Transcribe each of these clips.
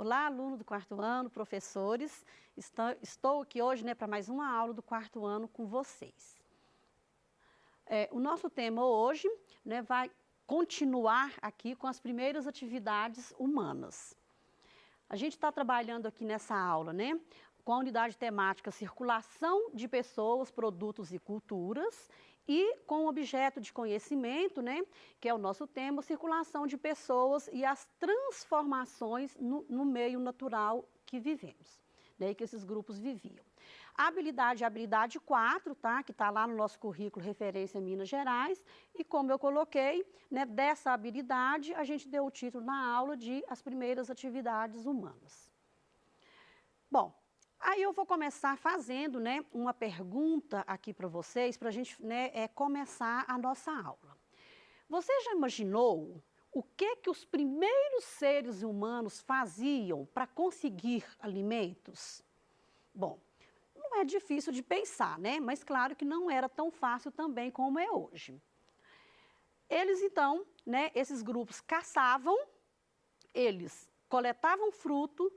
Olá, aluno do quarto ano, professores. Estou aqui hoje, para mais uma aula do quarto ano com vocês. O nosso tema hoje, vai continuar aqui com as primeiras atividades humanas. A gente está trabalhando aqui nessa aula, com a unidade temática Circulação de Pessoas, Produtos e Culturas e com o objeto de conhecimento, que é o nosso tema, Circulação de Pessoas e as transformações no meio natural que vivemos, que esses grupos viviam. A habilidade 4, que está lá no nosso currículo Referência Minas Gerais, e como eu coloquei, dessa habilidade a gente deu o título na aula de As Primeiras Atividades Humanas. Bom, aí eu vou começar fazendo, uma pergunta aqui para vocês, para a gente começar a nossa aula. Você já imaginou o que os primeiros seres humanos faziam para conseguir alimentos? Bom, não é difícil de pensar, mas claro que não era tão fácil também como é hoje. Eles então, esses grupos caçavam, eles coletavam frutos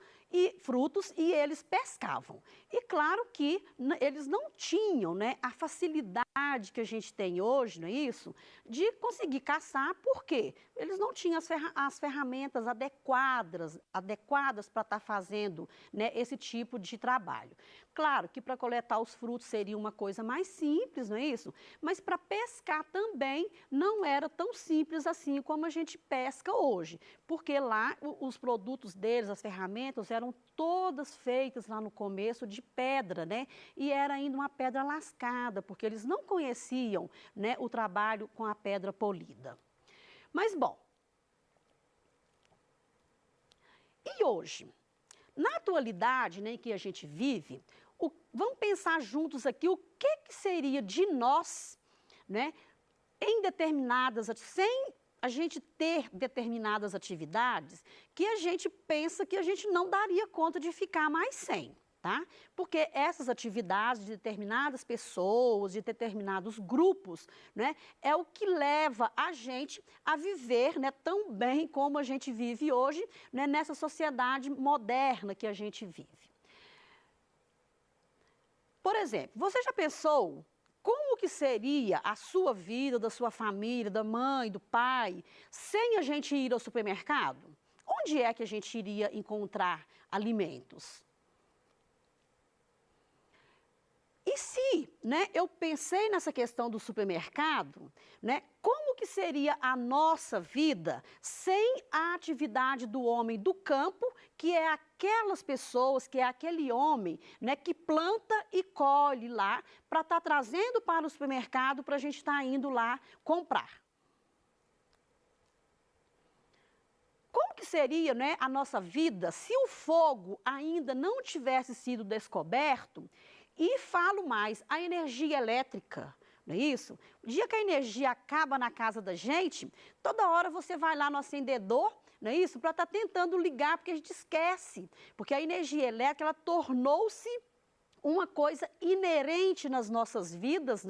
e eles pescavam. E claro que eles não tinham a facilidade que a gente tem hoje, não é isso? De conseguir caçar, por quê? Eles não tinham as ferramentas adequadas para estar fazendo esse tipo de trabalho. Claro que para coletar os frutos seria uma coisa mais simples, não é isso? Mas para pescar também não era tão simples assim como a gente pesca hoje, porque lá os produtos deles, as ferramentas, eram todas feitas lá no começo de pedra, E era ainda uma pedra lascada, porque eles não conheciam, o trabalho com a pedra polida. Mas, bom, e hoje? Na atualidade, em que a gente vive, vamos pensar juntos aqui o que seria de nós, em determinadas, sem a gente ter determinadas atividades que a gente pensa que a gente não daria conta de ficar mais sem, Porque essas atividades de determinadas pessoas, de determinados grupos, é o que leva a gente a viver, tão bem como a gente vive hoje, nessa sociedade moderna que a gente vive. Por exemplo, você já pensou como que seria a sua vida, da sua família, da mãe, do pai, sem a gente ir ao supermercado? Onde é que a gente iria encontrar alimentos? E se, eu pensei nessa questão do supermercado, como que seria a nossa vida sem a atividade do homem do campo, que é aquelas pessoas, que é aquele homem, que planta e colhe lá para estar trazendo para o supermercado para a gente estar indo lá comprar? Como que seria, a nossa vida se o fogo ainda não tivesse sido descoberto? E falo mais, a energia elétrica, não é isso? O dia que a energia acaba na casa da gente, toda hora você vai lá no acendedor, não é isso? Para estar tentando ligar, porque a gente esquece. Porque a energia elétrica, ela tornou-se uma coisa inerente nas nossas vidas,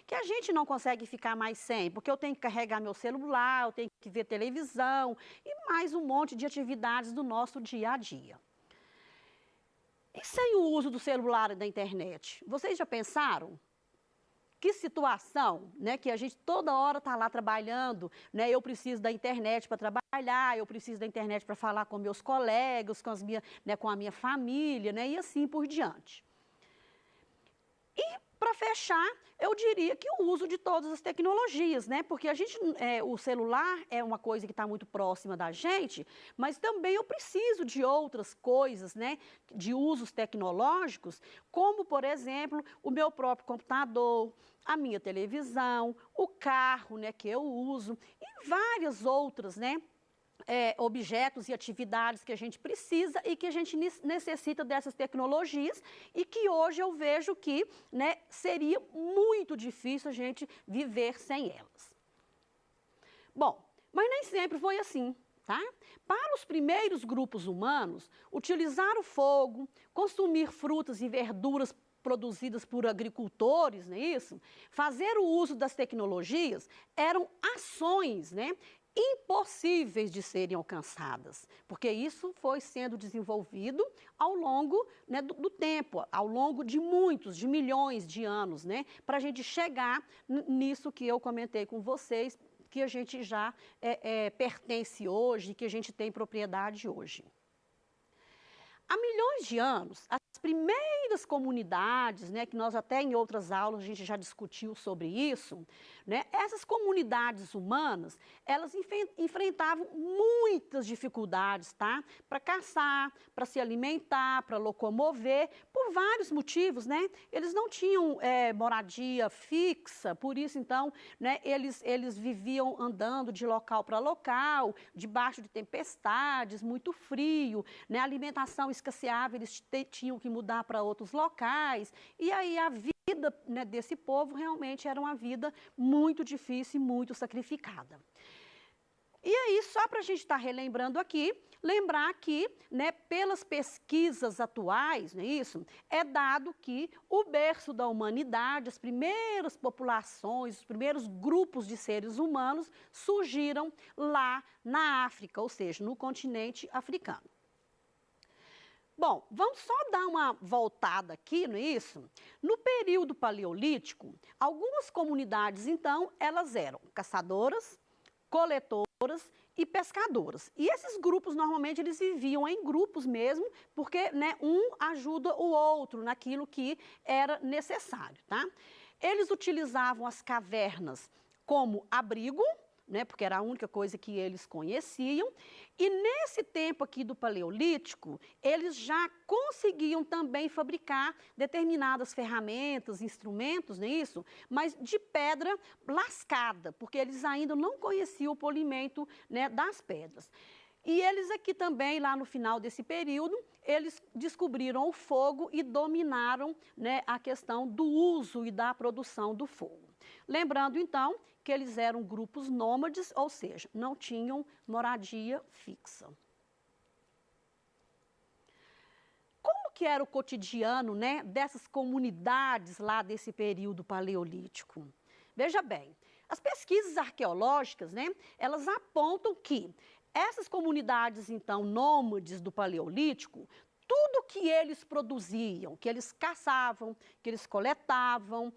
que a gente não consegue ficar mais sem, porque eu tenho que carregar meu celular, eu tenho que ver televisão e mais um monte de atividades do nosso dia a dia. E sem o uso do celular e da internet? Vocês já pensaram? Que situação, que a gente toda hora está lá trabalhando, Eu preciso da internet para trabalhar, eu preciso da internet para falar com meus colegas, com a minha família, e assim por diante. E, para fechar, eu diria que o uso de todas as tecnologias, Porque o celular é uma coisa que está muito próxima da gente, mas também eu preciso de outras coisas, De usos tecnológicos, como, por exemplo, o meu próprio computador, a minha televisão, o carro, que eu uso, e várias outras, objetos e atividades que a gente precisa e que a gente necessita dessas tecnologias e que hoje eu vejo que seria muito difícil a gente viver sem elas. Bom, mas nem sempre foi assim, Para os primeiros grupos humanos, utilizar o fogo, consumir frutas e verduras produzidas por agricultores, não é isso? Fazer o uso das tecnologias eram ações, impossíveis de serem alcançadas, porque isso foi sendo desenvolvido ao longo, né, do tempo, ao longo de muitos, de milhões de anos, né, para a gente chegar nisso que eu comentei com vocês, que a gente já pertence hoje, que a gente tem propriedade hoje. Há milhões de anos, as primeiras comunidades, né, que nós até em outras aulas a gente já discutiu sobre isso, né, essas comunidades humanas, elas enfrentavam muitas dificuldades, tá? Para caçar, para se alimentar, para locomover, por vários motivos, né? Eles não tinham moradia fixa, por isso então, né, eles viviam andando de local para local, debaixo de tempestades, muito frio, né? A alimentação escasseava, eles tinham que mudar para outros locais, e aí a vida, né, desse povo realmente era uma vida muito difícil e muito sacrificada. E aí, só para a gente estar relembrando aqui, lembrar que, né, pelas pesquisas atuais, não é isso? É dado que o berço da humanidade, as primeiras populações, os primeiros grupos de seres humanos surgiram lá na África, ou seja, no continente africano. Bom, vamos só dar uma voltada aqui, não é isso? No período paleolítico, algumas comunidades, então, elas eram caçadoras, coletoras e pescadoras. E esses grupos, normalmente, eles viviam em grupos mesmo, porque, né, um ajuda o outro naquilo que era necessário, tá? Eles utilizavam as cavernas como abrigo, né, porque era a única coisa que eles conheciam, e nesse tempo aqui do Paleolítico, eles já conseguiam também fabricar determinadas ferramentas, instrumentos, não é isso? Mas de pedra lascada, porque eles ainda não conheciam o polimento, né, das pedras. E eles aqui também, lá no final desse período, eles descobriram o fogo e dominaram, né, a questão do uso e da produção do fogo. Lembrando, então, que eles eram grupos nômades, ou seja, não tinham moradia fixa. Como que era o cotidiano, né, dessas comunidades lá desse período paleolítico? Veja bem, as pesquisas arqueológicas, né, elas apontam que essas comunidades, então, nômades do Paleolítico, tudo que eles produziam, que eles caçavam, que eles coletavam,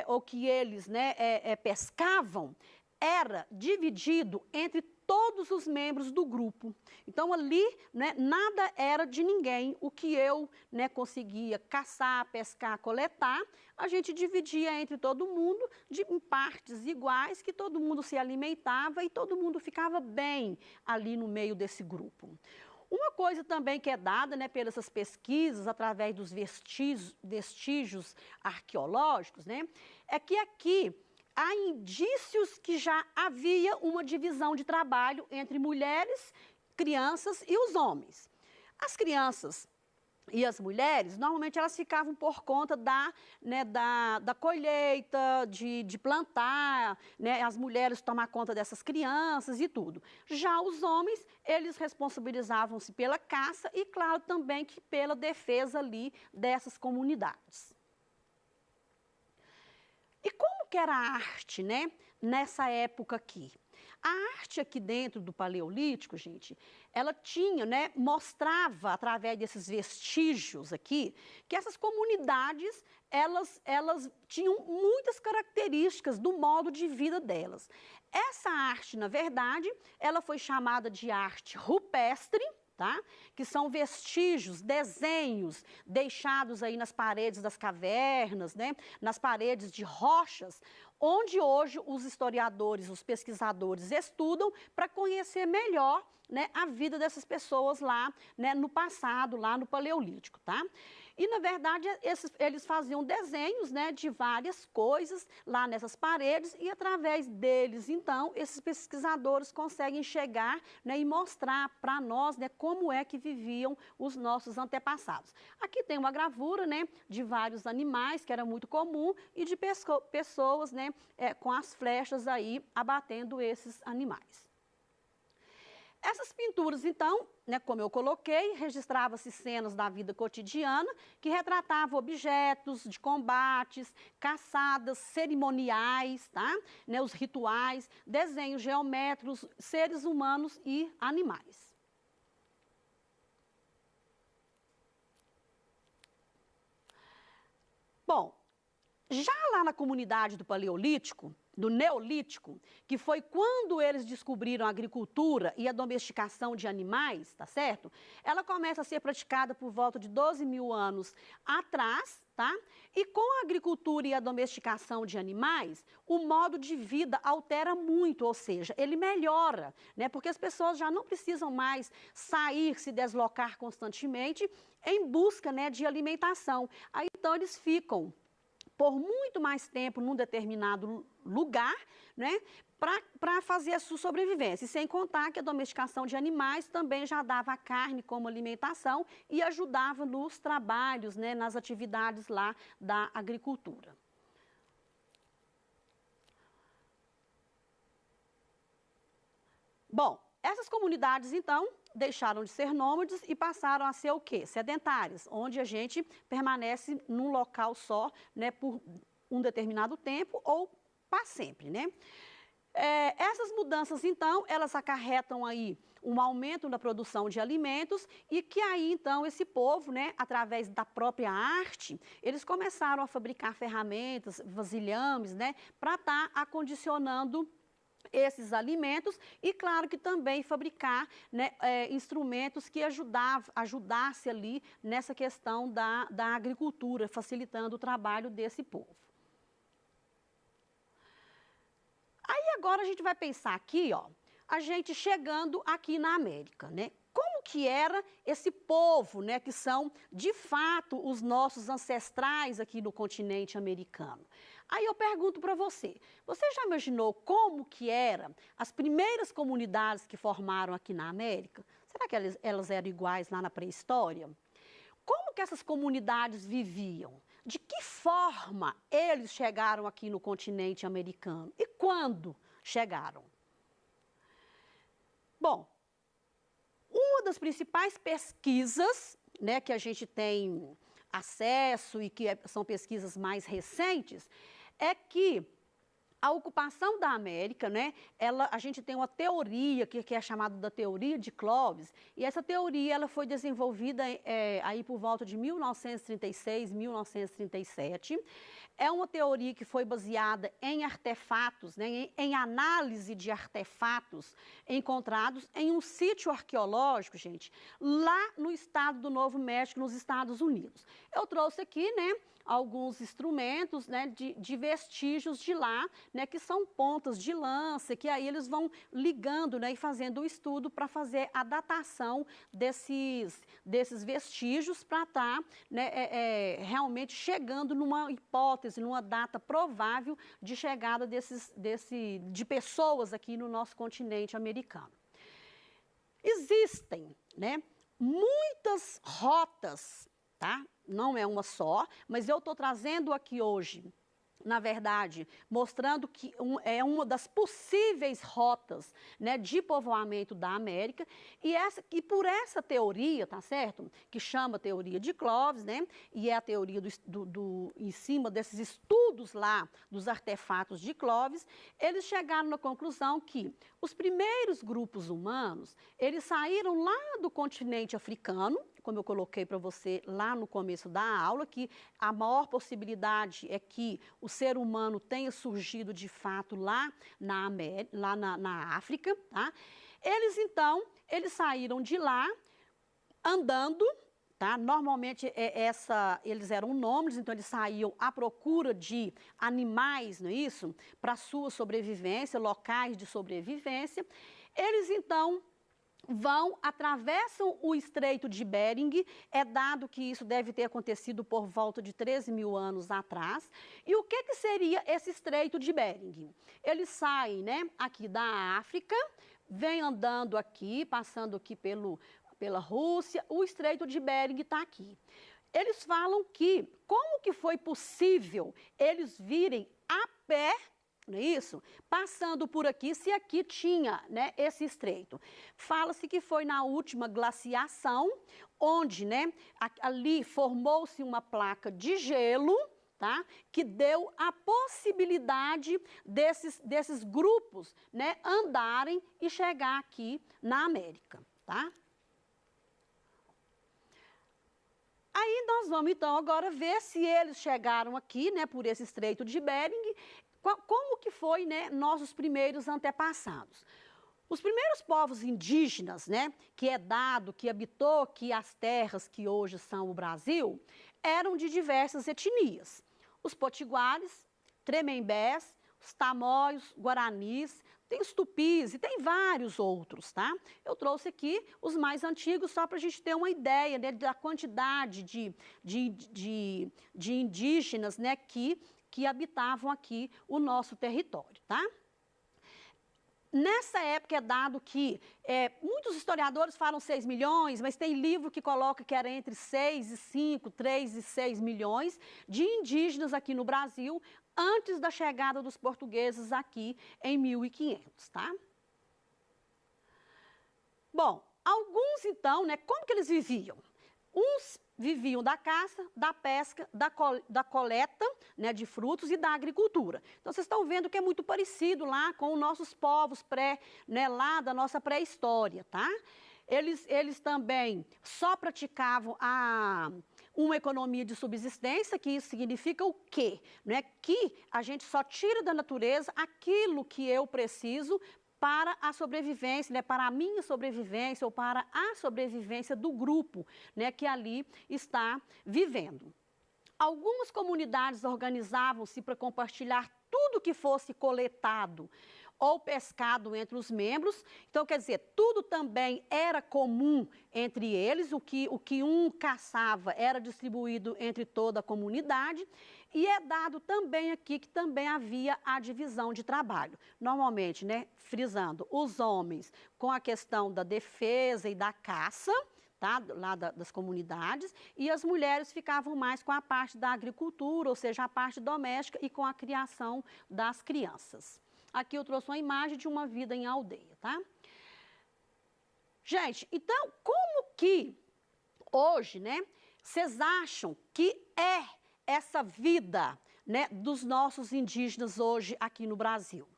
ou que eles, né, pescavam, era dividido entre todos os membros do grupo. Então, ali, né, nada era de ninguém. O que eu, né, conseguia caçar, pescar, coletar, a gente dividia entre todo mundo em partes iguais, que todo mundo se alimentava e todo mundo ficava bem ali no meio desse grupo. Uma coisa também que é dada, né, pelas essas pesquisas, através dos vestígios arqueológicos, né, é que aqui há indícios que já havia uma divisão de trabalho entre mulheres, crianças e os homens. As crianças e as mulheres, normalmente elas ficavam por conta da colheita, de plantar, né, as mulheres tomar conta dessas crianças e tudo. Já os homens, eles responsabilizavam-se pela caça e, claro, também que pela defesa ali dessas comunidades. E como que era a arte, né, nessa época aqui? A arte aqui dentro do Paleolítico, gente, ela tinha, né, mostrava através desses vestígios aqui, que essas comunidades, elas tinham muitas características do modo de vida delas. Essa arte, na verdade, ela foi chamada de arte rupestre, tá? Que são vestígios, desenhos deixados aí nas paredes das cavernas, né? Nas paredes de rochas, onde hoje os historiadores, os pesquisadores estudam para conhecer melhor, né, a vida dessas pessoas lá, né, no passado, lá no Paleolítico, tá? E, na verdade, eles faziam desenhos, né, de várias coisas lá nessas paredes e, através deles, então, esses pesquisadores conseguem chegar, né, e mostrar para nós, né, como é que viviam os nossos antepassados. Aqui tem uma gravura, né, de vários animais, que era muito comum, e de pessoas, né, com as flechas aí, abatendo esses animais. Essas pinturas, então, né, como eu coloquei, registrava-se cenas da vida cotidiana que retratavam objetos de combates, caçadas cerimoniais, tá? Né, os rituais, desenhos geométricos, seres humanos e animais. Bom, já lá na comunidade do Paleolítico, do Neolítico, que foi quando eles descobriram a agricultura e a domesticação de animais, tá certo? Ela começa a ser praticada por volta de 12 mil anos atrás, tá? E com a agricultura e a domesticação de animais, o modo de vida altera muito, ou seja, ele melhora, né? Porque as pessoas já não precisam mais sair, se deslocar constantemente em busca, né, de alimentação. Aí, então, eles ficam por muito mais tempo num determinado lugar, né, para fazer a sua sobrevivência. E sem contar que a domesticação de animais também já dava a carne como alimentação e ajudava nos trabalhos, né, nas atividades lá da agricultura. Bom, essas comunidades, então, deixaram de ser nômades e passaram a ser o quê? Sedentárias, onde a gente permanece num local só, né, por um determinado tempo ou para sempre, né? Essas mudanças, então, elas acarretam aí um aumento na produção de alimentos e que aí, então, esse povo, né, através da própria arte, eles começaram a fabricar ferramentas, vasilhames, né, para estar acondicionando esses alimentos e, claro, que também fabricar, né, instrumentos que ajudasse ali nessa questão da agricultura, facilitando o trabalho desse povo. Aí agora a gente vai pensar aqui, ó, a gente chegando aqui na América, né? Como que era esse povo, né, que são, de fato, os nossos ancestrais aqui no continente americano? Aí eu pergunto para você já imaginou como que eram as primeiras comunidades que formaram aqui na América? Será que elas eram iguais lá na pré-história? Como que essas comunidades viviam? De que forma eles chegaram aqui no continente americano? E quando chegaram? Bom, uma das principais pesquisas, né, que a gente tem acesso e que são pesquisas mais recentes, é que a ocupação da América, né, a gente tem uma teoria que é chamada da teoria de Clovis, e essa teoria ela foi desenvolvida aí por volta de 1936, 1937. É uma teoria que foi baseada em artefatos, né, em análise de artefatos encontrados em um sítio arqueológico, gente, lá no estado do Novo México, nos Estados Unidos. Eu trouxe aqui, né, alguns instrumentos, né, de vestígios de lá, né, que são pontas de lança, que aí eles vão ligando, né, e fazendo o estudo para fazer a datação desses vestígios para estar, né, realmente chegando numa hipótese, numa data provável de chegada de pessoas aqui no nosso continente americano. Existem, né, muitas rotas, tá? Não é uma só, mas eu estou trazendo aqui hoje, na verdade, mostrando que é uma das possíveis rotas, né, de povoamento da América, e por essa teoria, tá certo? Que chama teoria de Clovis, né? E é a teoria em cima desses estudos lá, dos artefatos de Clovis, eles chegaram na conclusão que os primeiros grupos humanos, eles saíram lá do continente africano, como eu coloquei para você lá no começo da aula, que a maior possibilidade é que o ser humano tenha surgido de fato lá na África, tá? Eles saíram de lá andando, tá? Normalmente eles eram nômades, então eles saíam à procura de animais, não é isso? Para sua sobrevivência, locais de sobrevivência. Eles então atravessam o Estreito de Bering, é dado que isso deve ter acontecido por volta de 13 mil anos atrás. E o que seria esse Estreito de Bering? Eles saem, né, aqui da África, vêm andando aqui, passando aqui pela Rússia, o Estreito de Bering está aqui. Eles falam que como que foi possível eles virem a pé não é isso? Passando por aqui, se aqui tinha, né, esse estreito. Fala-se que foi na última glaciação, onde, né, ali formou-se uma placa de gelo, tá? Que deu a possibilidade desses grupos, né, andarem e chegar aqui na América, tá? Aí nós vamos então agora ver se eles chegaram aqui, né, por esse estreito de Bering, como que foi, né, nossos primeiros antepassados. Os primeiros povos indígenas, né, que é dado, que habitou aqui as terras que hoje são o Brasil, eram de diversas etnias. Os potiguares, tremembés, os tamoios, guaranis, tem os tupis e tem vários outros, tá? Eu trouxe aqui os mais antigos só para a gente ter uma ideia, né, da quantidade de indígenas, né, que habitavam aqui o nosso território, tá? Nessa época é dado que muitos historiadores falam 6 milhões, mas tem livro que coloca que era entre 6 e 5, 3 e 6 milhões de indígenas aqui no Brasil, antes da chegada dos portugueses aqui em 1500, tá? Bom, alguns então, né, como que eles viviam? Uns viviam da caça, da pesca, da coleta, né, de frutos e da agricultura. Então, vocês estão vendo que é muito parecido lá com os nossos povos né, lá da nossa pré-história, tá? Eles também só praticavam uma economia de subsistência, que isso significa o quê? Né? Que a gente só tira da natureza aquilo que eu preciso para a sobrevivência, né, para a minha sobrevivência ou para a sobrevivência do grupo, né, que ali está vivendo. Algumas comunidades organizavam-se para compartilhar tudo que fosse coletado ou pescado entre os membros. Então, quer dizer, tudo também era comum entre eles, o que um caçava era distribuído entre toda a comunidade. E é dado também aqui que também havia a divisão de trabalho. Normalmente, né, frisando, os homens com a questão da defesa e da caça, tá, lá das comunidades, e as mulheres ficavam mais com a parte da agricultura, ou seja, a parte doméstica e com a criação das crianças. Aqui eu trouxe uma imagem de uma vida em aldeia, tá? Gente, então, como que hoje, né, vocês acham que é essa vida, né, dos nossos indígenas hoje aqui no Brasil?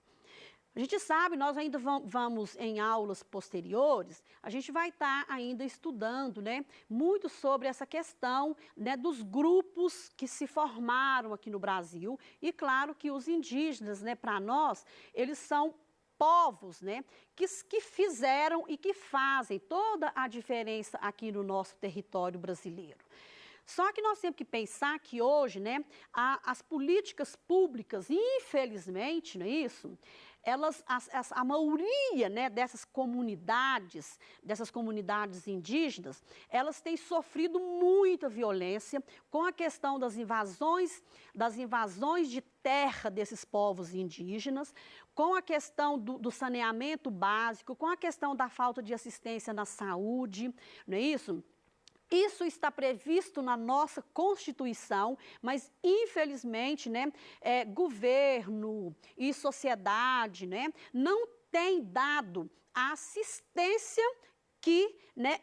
A gente sabe, nós ainda vamos em aulas posteriores, a gente vai estar ainda estudando, né, muito sobre essa questão, né, dos grupos que se formaram aqui no Brasil. E claro que os indígenas, né, para nós, eles são povos, né, que fizeram e que fazem toda a diferença aqui no nosso território brasileiro. Só que nós temos que pensar que hoje, né, as políticas públicas, infelizmente, não é isso? A maioria, né, dessas comunidades indígenas, elas têm sofrido muita violência com a questão das invasões de terra desses povos indígenas, com a questão do saneamento básico, com a questão da falta de assistência na saúde, não é isso? Isso está previsto na nossa Constituição, mas, infelizmente, né, governo e sociedade, né, não têm dado a assistência que, né,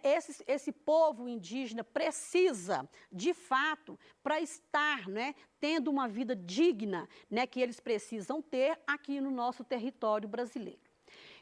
esse povo indígena precisa, de fato, para estar, né, tendo uma vida digna, né, que eles precisam ter aqui no nosso território brasileiro.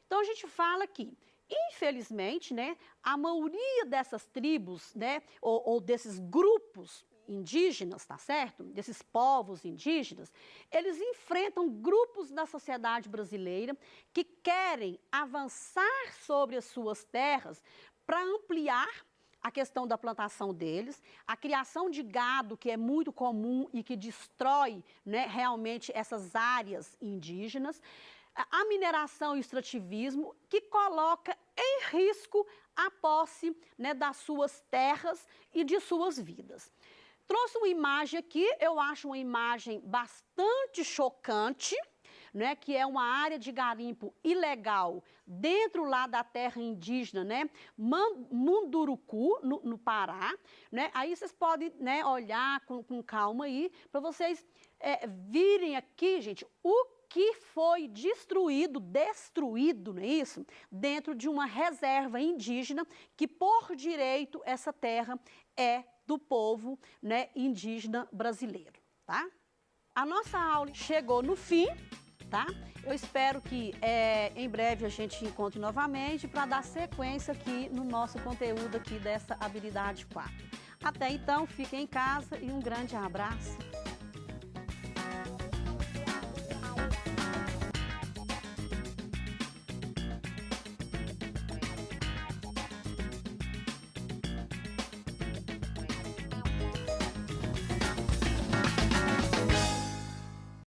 Então, a gente fala que, infelizmente, né, a maioria dessas tribos, né, ou desses grupos indígenas, tá certo? Desses povos indígenas, eles enfrentam grupos da sociedade brasileira que querem avançar sobre as suas terras para ampliar a questão da plantação deles, a criação de gado, que é muito comum e que destrói, né, realmente essas áreas indígenas, a mineração e o extrativismo, que coloca em risco a posse, né, das suas terras e de suas vidas. Trouxe uma imagem aqui, eu acho uma imagem bastante chocante, né, que é uma área de garimpo ilegal dentro lá da terra indígena, né, Munduruku, no Pará, né. Aí vocês podem, né, olhar com calma aí, para vocês virem aqui, gente, o que foi destruído, não é isso? Dentro de uma reserva indígena, que por direito essa terra é do povo, né, indígena brasileiro, tá? A nossa aula chegou no fim, tá? Eu espero que em breve a gente encontre novamente para dar sequência aqui no nosso conteúdo aqui dessa habilidade 4. Até então, fiquem em casa e um grande abraço.